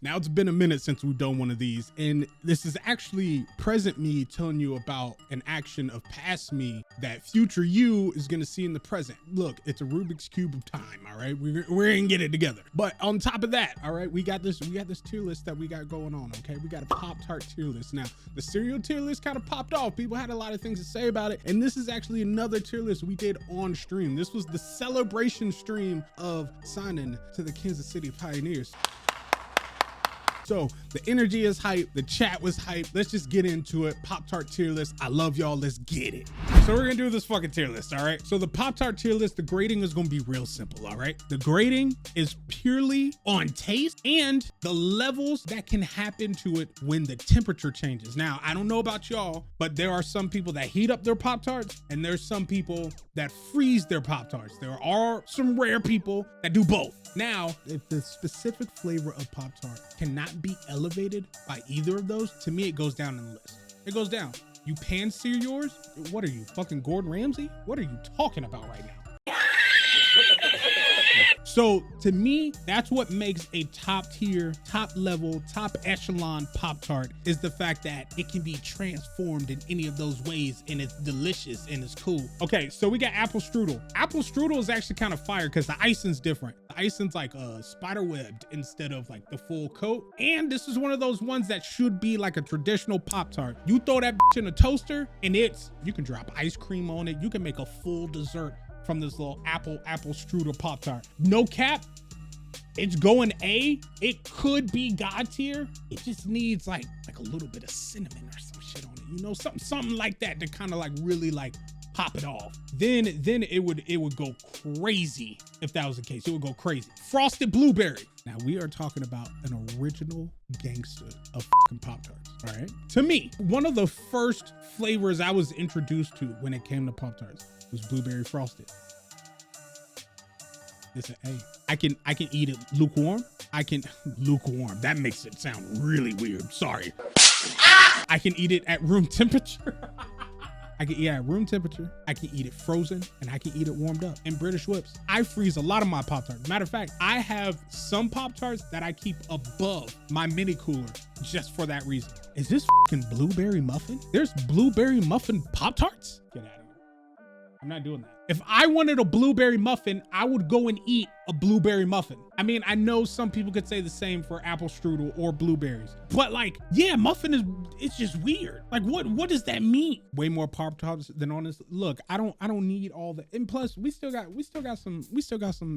Now it's been a minute since we've done one of these, and this is actually present me telling you about an action of past me that future you is gonna see in the present. Look, it's a Rubik's Cube of time, all right? We're gonna get it together. But on top of that, all right, we got this tier list that we got going on, okay? We got a Pop-Tart tier list. Now, the cereal tier list kind of popped off. People had a lot of things to say about it, and this is actually another tier list we did on stream. This was the celebration stream of signing to the Kansas City Pioneers. So the energy is hype, the chat was hype. Let's just get into it. Pop-Tart tier list. I love y'all. Let's get it. So we're gonna do this fucking tier list, all right? So the Pop-Tart tier list, the grading is gonna be real simple, all right? The grading is purely on taste and the levels that can happen to it when the temperature changes. Now, I don't know about y'all, but there are some people that heat up their Pop-Tarts and there's some people that freeze their Pop-Tarts. There are some rare people that do both. Now, if the specific flavor of Pop-Tart cannot be elevated by either of those, to me, it goes down in the list. It goes down. You pan-sear yours? What are you, fucking Gordon Ramsay? What are you talking about right now? So to me, that's what makes a top tier, top level, top echelon Pop-Tart is the fact that it can be transformed in any of those ways and it's delicious and it's cool. Okay, so we got apple strudel. Apple strudel is actually kind of fire because the icing's different. The icing's like spider webbed instead of like the full coat. And this is one of those ones that should be like a traditional Pop-Tart. You throw that bitch in a toaster and you can drop ice cream on it. You can make a full dessert from this little apple strudel Pop-Tart. No cap, it's going A. It could be God tier. It just needs like a little bit of cinnamon or some shit on it. You know, something like that to kind of like really like pop it off. Then it would go crazy if that was the case. It would go crazy. Frosted blueberry. Now we are talking about an original gangster of fucking Pop-Tarts, all right? To me, one of the first flavors I was introduced to when it came to Pop-Tarts was blueberry frosted. It's an A. I can eat it lukewarm. Lukewarm. That makes it sound really weird. Sorry. I can eat it at room temperature. I can eat it at room temperature. I can eat it frozen and I can eat it warmed up in British whips. I freeze a lot of my Pop-Tarts. Matter of fact, I have some Pop-Tarts that I keep above my mini cooler just for that reason. Is this fucking blueberry muffin? There's blueberry muffin Pop-Tarts? Get out of here. I'm not doing that. If I wanted a blueberry muffin, I would go and eat a blueberry muffin. I mean, I know some people could say the same for apple strudel or blueberries, but like, yeah, muffin it's just weird. Like, what does that mean? Way more Pop-Tarts than on this. Look, I don't need all the, and plus we still got some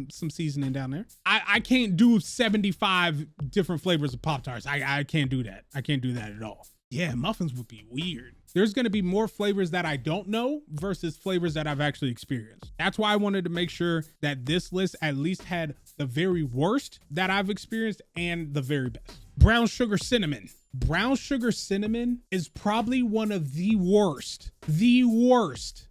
seasoning down there. I can't do 75 different flavors of Pop-Tarts. I can't do that. I can't do that at all. Yeah, muffins would be weird. There's gonna be more flavors that I don't know versus flavors that I've actually experienced. That's why I wanted to make sure that this list at least had the very worst that I've experienced and the very best. Brown sugar cinnamon. Brown sugar cinnamon is probably one of the worst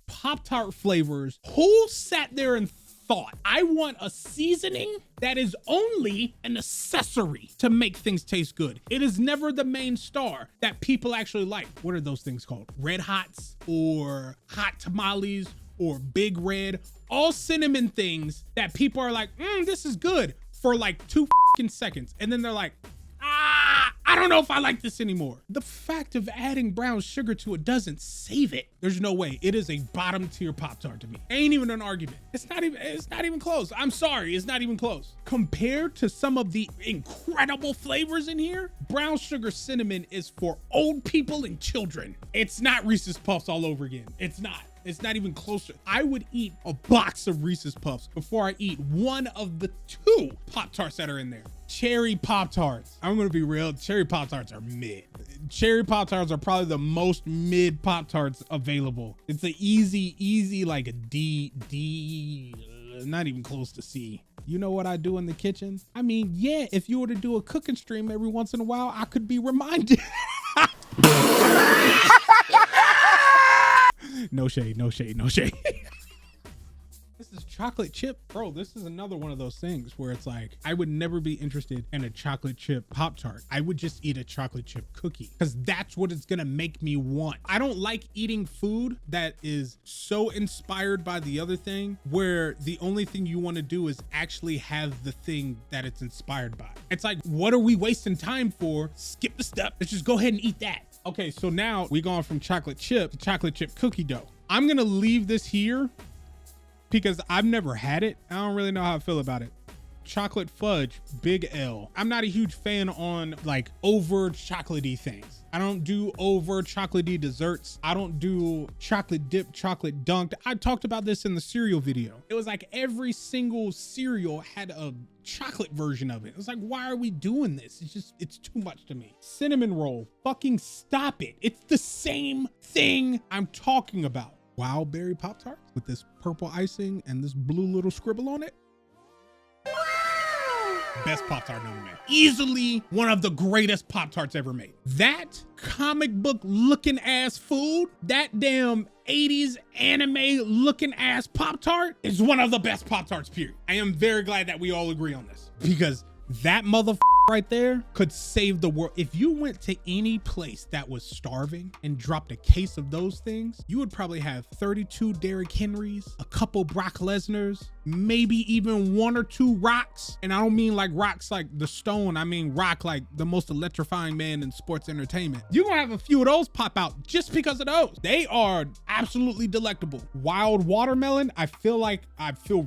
Pop-Tart flavors. Who sat there and thought, I want a seasoning that is only an accessory to make things taste good? It is never the main star that people actually like. What are those things called? Red Hots or hot tamales or Big Red, all cinnamon things that people are like, this is good for like 2 seconds. And then they're like, I don't know if I like this anymore. The fact of adding brown sugar to it doesn't save it. There's no way. It is a bottom tier Pop-Tart to me. Ain't even an argument. It's not even close. I'm sorry, it's not even close. Compared to some of the incredible flavors in here, brown sugar cinnamon is for old people and children. It's not Reese's Puffs all over again. It's not. It's not even closer. I would eat a box of Reese's Puffs before I eat one of the 2 Pop-Tarts that are in there. Cherry Pop-Tarts. I'm gonna be real, cherry Pop-Tarts are mid. Cherry Pop-Tarts are probably the most mid Pop-Tarts available. It's an easy like a D, not even close to C. You know what I do in the kitchen? I mean, yeah, if you were to do a cooking stream every once in a while, I could be reminded. No shade. This is chocolate chip, bro, this is another one of those things where it's like, I would never be interested in a chocolate chip Pop-Tart. I would just eat a chocolate chip cookie because that's what it's gonna make me want. I don't like eating food that is so inspired by the other thing where the only thing you want to do is actually have the thing that it's inspired by. It's like, what are we wasting time for? Skip the step. Let's just go ahead and eat that. Okay, so now we gone from chocolate chip to chocolate chip cookie dough. I'm gonna leave this here because I've never had it. I don't really know how I feel about it. Chocolate fudge, big L. I'm not a huge fan on like over chocolatey things. I don't do over chocolatey desserts. I don't do chocolate dip, chocolate dunked. I talked about this in the cereal video. It was like every single cereal had a chocolate version of it. It was like, why are we doing this? It's too much to me. Cinnamon roll, fucking stop it. It's the same thing I'm talking about. Wild berry Pop-Tarts with this purple icing and this blue little scribble on it. Best Pop-Tart ever made. Easily one of the greatest Pop-Tarts ever made. That comic book looking ass food, that damn 80s anime looking ass Pop-Tart is one of the best Pop-Tarts, period. I am very glad that we all agree on this because that motherfucker right there could save the world. If you went to any place that was starving and dropped a case of those things, you would probably have 32 Derrick Henrys, a couple Brock Lesnars, maybe even 1 or 2 Rocks. And I don't mean like Rocks like the Stone. I mean Rock like the most electrifying man in sports entertainment. You're gonna have a few of those pop out just because of those. They are absolutely delectable. Wild watermelon, I feel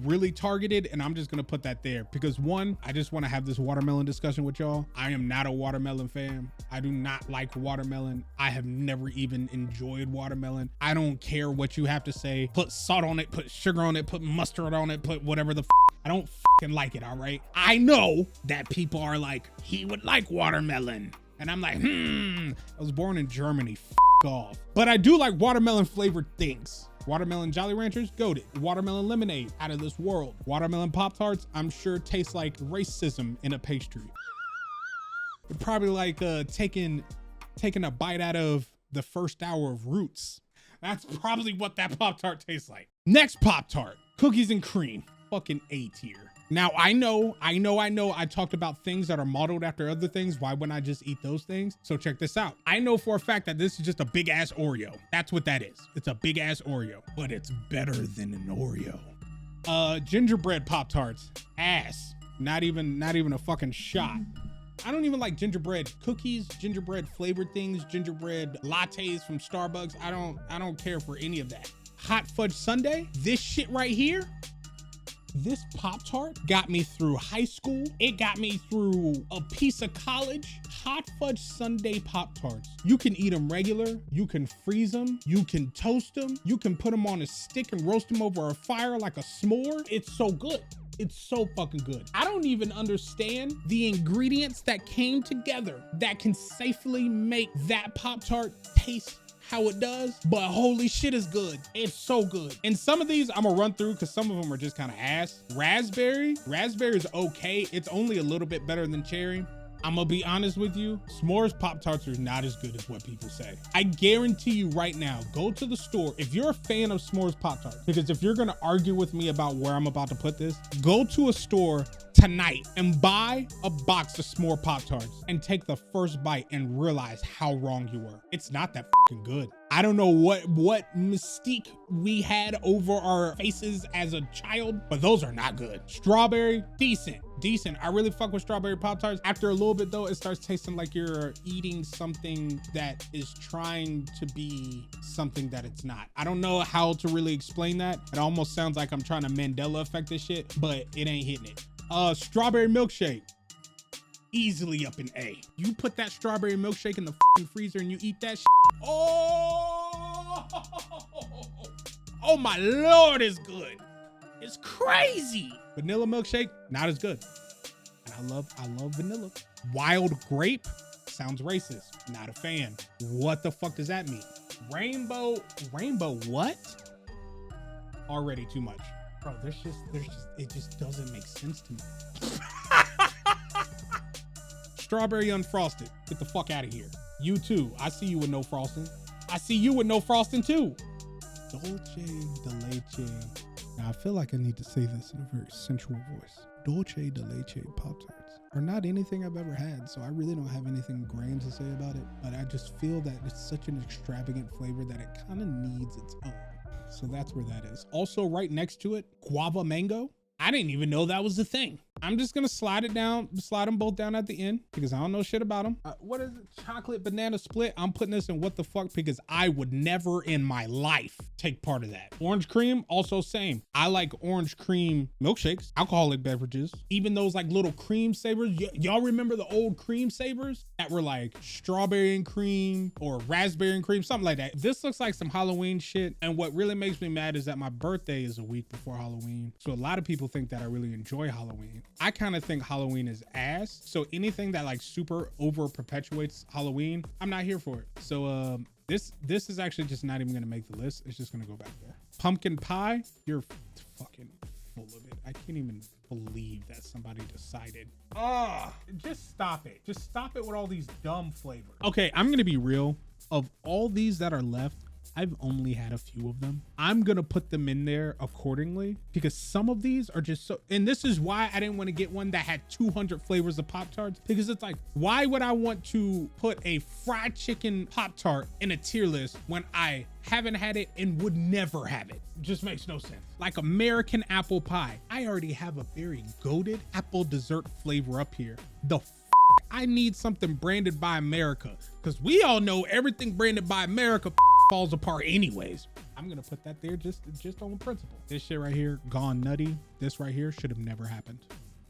really targeted, and I'm just gonna put that there because one, I just want to have this watermelon discussion with y'all. I am not a watermelon fan. I do not like watermelon. I have never even enjoyed watermelon. I don't care what you have to say. Put salt on it, put sugar on it, put mustard on it, put whatever the I don't fucking like it, all right? I know that people are like, he would like watermelon. And I'm like, I was born in Germany, off. But I do like watermelon flavored things. Watermelon Jolly Ranchers, goated. Watermelon lemonade, out of this world. Watermelon Pop-Tarts, I'm sure tastes like racism in a pastry. Probably like taking a bite out of the first hour of Roots. That's probably what that Pop-Tart tastes like. Next Pop-Tart, cookies and cream. Fucking A tier. Now I know I talked about things that are modeled after other things. Why wouldn't I just eat those things? So check this out. I know for a fact that this is just a big ass Oreo. That's what that is. It's a big ass Oreo, but it's better than an Oreo. Gingerbread Pop-Tarts, ass. Not even a fucking shot. I don't even like gingerbread cookies, gingerbread flavored things, gingerbread lattes from Starbucks. I don't care for any of that. Hot fudge sundae, this shit right here. This Pop-Tart got me through high school. It got me through a piece of college. Hot fudge sundae Pop-Tarts. You can eat them regular. You can freeze them. You can toast them. You can put them on a stick and roast them over a fire like a s'more. It's so good. It's so fucking good. I don't even understand the ingredients that came together that can safely make that Pop-Tart taste how it does, but holy shit is good. It's so good. And some of these I'm gonna run through because some of them are just kind of ass. Raspberry is okay. It's only a little bit better than cherry. I'm gonna be honest with you, s'mores Pop-Tarts are not as good as what people say. I guarantee you right now, go to the store. If you're a fan of s'mores Pop-Tarts, because if you're gonna argue with me about where I'm about to put this, go to a store tonight and buy a box of s'more Pop-Tarts and take the first bite and realize how wrong you were. It's not that fucking good. I don't know what mystique we had over our faces as a child, but those are not good. Strawberry, decent. I really fuck with strawberry Pop-Tarts. After a little bit though, it starts tasting like you're eating something that is trying to be something that it's not. I don't know how to really explain that. It almost sounds like I'm trying to Mandela effect this shit, but it ain't hitting it. Strawberry milkshake. Easily up in A. You put that strawberry milkshake in the fucking freezer and you eat that shit. Oh my Lord, it's good. It's crazy. Vanilla milkshake, not as good. And I love vanilla. Wild grape, sounds racist. Not a fan. What the fuck does that mean? Rainbow what? Already too much. Bro, it just doesn't make sense to me. Strawberry unfrosted. Get the fuck out of here. You too. I see you with no frosting. I see you with no frosting too. Dolce de leche Now, I feel like I need to say this in a very sensual voice. Dolce de leche Pop-Tarts are not anything I've ever had, so I really don't have anything grand to say about it, but I just feel that it's such an extravagant flavor that it kind of needs its own. So that's where that is. Also, right next to it, guava mango. I didn't even know that was the thing. I'm just gonna slide them both down at the end because I don't know shit about them. What is it? Chocolate banana split. I'm putting this in what the fuck because I would never in my life take part of that. Orange cream, also same. I like orange cream milkshakes, alcoholic beverages, even those like little cream savers. Y'all remember the old cream savers that were like strawberry and cream or raspberry and cream, something like that. This looks like some Halloween shit. And what really makes me mad is that my birthday is a week before Halloween. So a lot of people think that I really enjoy Halloween. I kind of think Halloween is ass. So anything that like super over perpetuates Halloween, I'm not here for it. So this is actually just not even gonna make the list. It's just gonna go back there. Pumpkin pie, you're fucking full of it. I can't even believe that somebody decided. Just stop it. Just stop it with all these dumb flavors. Okay, I'm gonna be real. Of all these that are left, I've only had a few of them. I'm gonna put them in there accordingly because some of these are just so, and this is why I didn't want to get one that had 200 flavors of Pop-Tarts, because it's like, why would I want to put a fried chicken Pop-Tart in a tier list when I haven't had it and would never have it? Just makes no sense. Like American apple pie. I already have a very goated apple dessert flavor up here. I need something branded by America because we all know everything branded by America falls apart anyways. I'm gonna put that there just on principle. This shit right here, gone nutty. This right here should have never happened.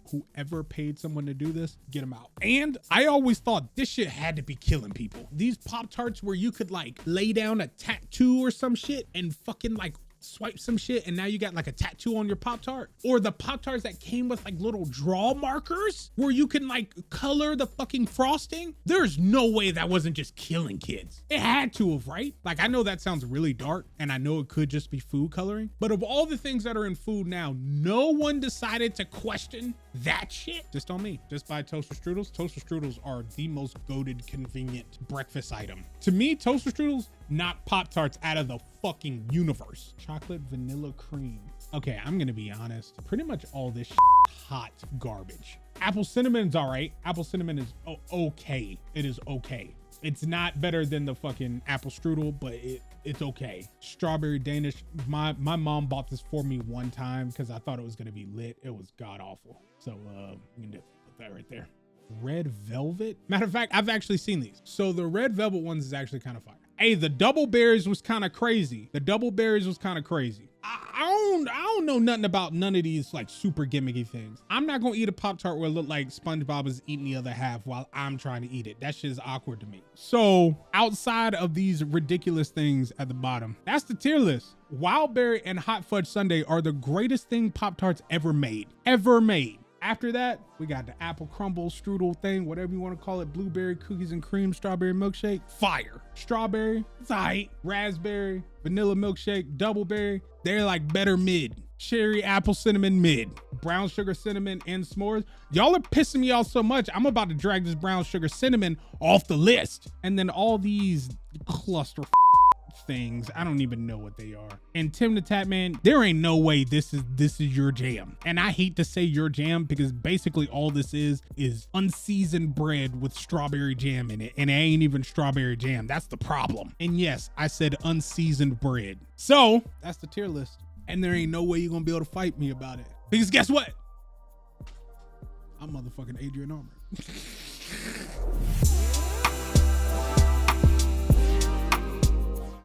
Whoever paid someone to do this, get them out. And I always thought this shit had to be killing people. These Pop-Tarts where you could like lay down a tattoo or some shit and fucking like swipe some shit and now you got like a tattoo on your Pop-Tart, or the Pop-Tarts that came with like little draw markers where you can like color the fucking frosting. There's no way that wasn't just killing kids. It had to have, right? Like, I know that sounds really dark and I know it could just be food coloring, but of all the things that are in food now, no one decided to question that shit. Just on me. Just buy toaster strudels. Toaster strudels are the most goated convenient breakfast item. To me, toaster strudels, not Pop-Tarts out of the fucking universe. Chocolate vanilla cream. Okay, I'm gonna be honest. Pretty much all this shit hot garbage. Apple cinnamon's all right. Apple cinnamon is okay. It is okay. It's not better than the fucking apple strudel, but it's okay. Strawberry Danish. My mom bought this for me one time because I thought it was gonna be lit. It was god awful. So I'm gonna put that right there. Red velvet. Matter of fact, I've actually seen these. So the red velvet ones is actually kind of fire. Hey, the double berries was kind of crazy. I don't know nothing about none of these like super gimmicky things. I'm not gonna eat a Pop-Tart where it look like SpongeBob is eating the other half while I'm trying to eat it. That shit is awkward to me. So outside of these ridiculous things at the bottom, that's the tier list. Wild berry and hot fudge sundae are the greatest thing Pop-Tarts ever made. After that, we got the apple crumble strudel thing, whatever you want to call it. Blueberry cookies and cream, strawberry milkshake, fire. Strawberry, it's all right. Raspberry, vanilla milkshake, double berry, they're like better mid. Cherry, apple, cinnamon, mid. Brown sugar, cinnamon, and s'mores. Y'all are pissing me off so much, I'm about to drag this brown sugar cinnamon off the list. And then all these cluster things, I don't even know what they are. And Tim the Tap Man, there ain't no way this is your jam. And I hate to say your jam because basically all this is unseasoned bread with strawberry jam in it, and it ain't even strawberry jam. That's the problem. And yes, I said unseasoned bread. So that's the tier list, and there ain't no way you're gonna be able to fight me about it because guess what? I'm motherfucking Adrian Armour.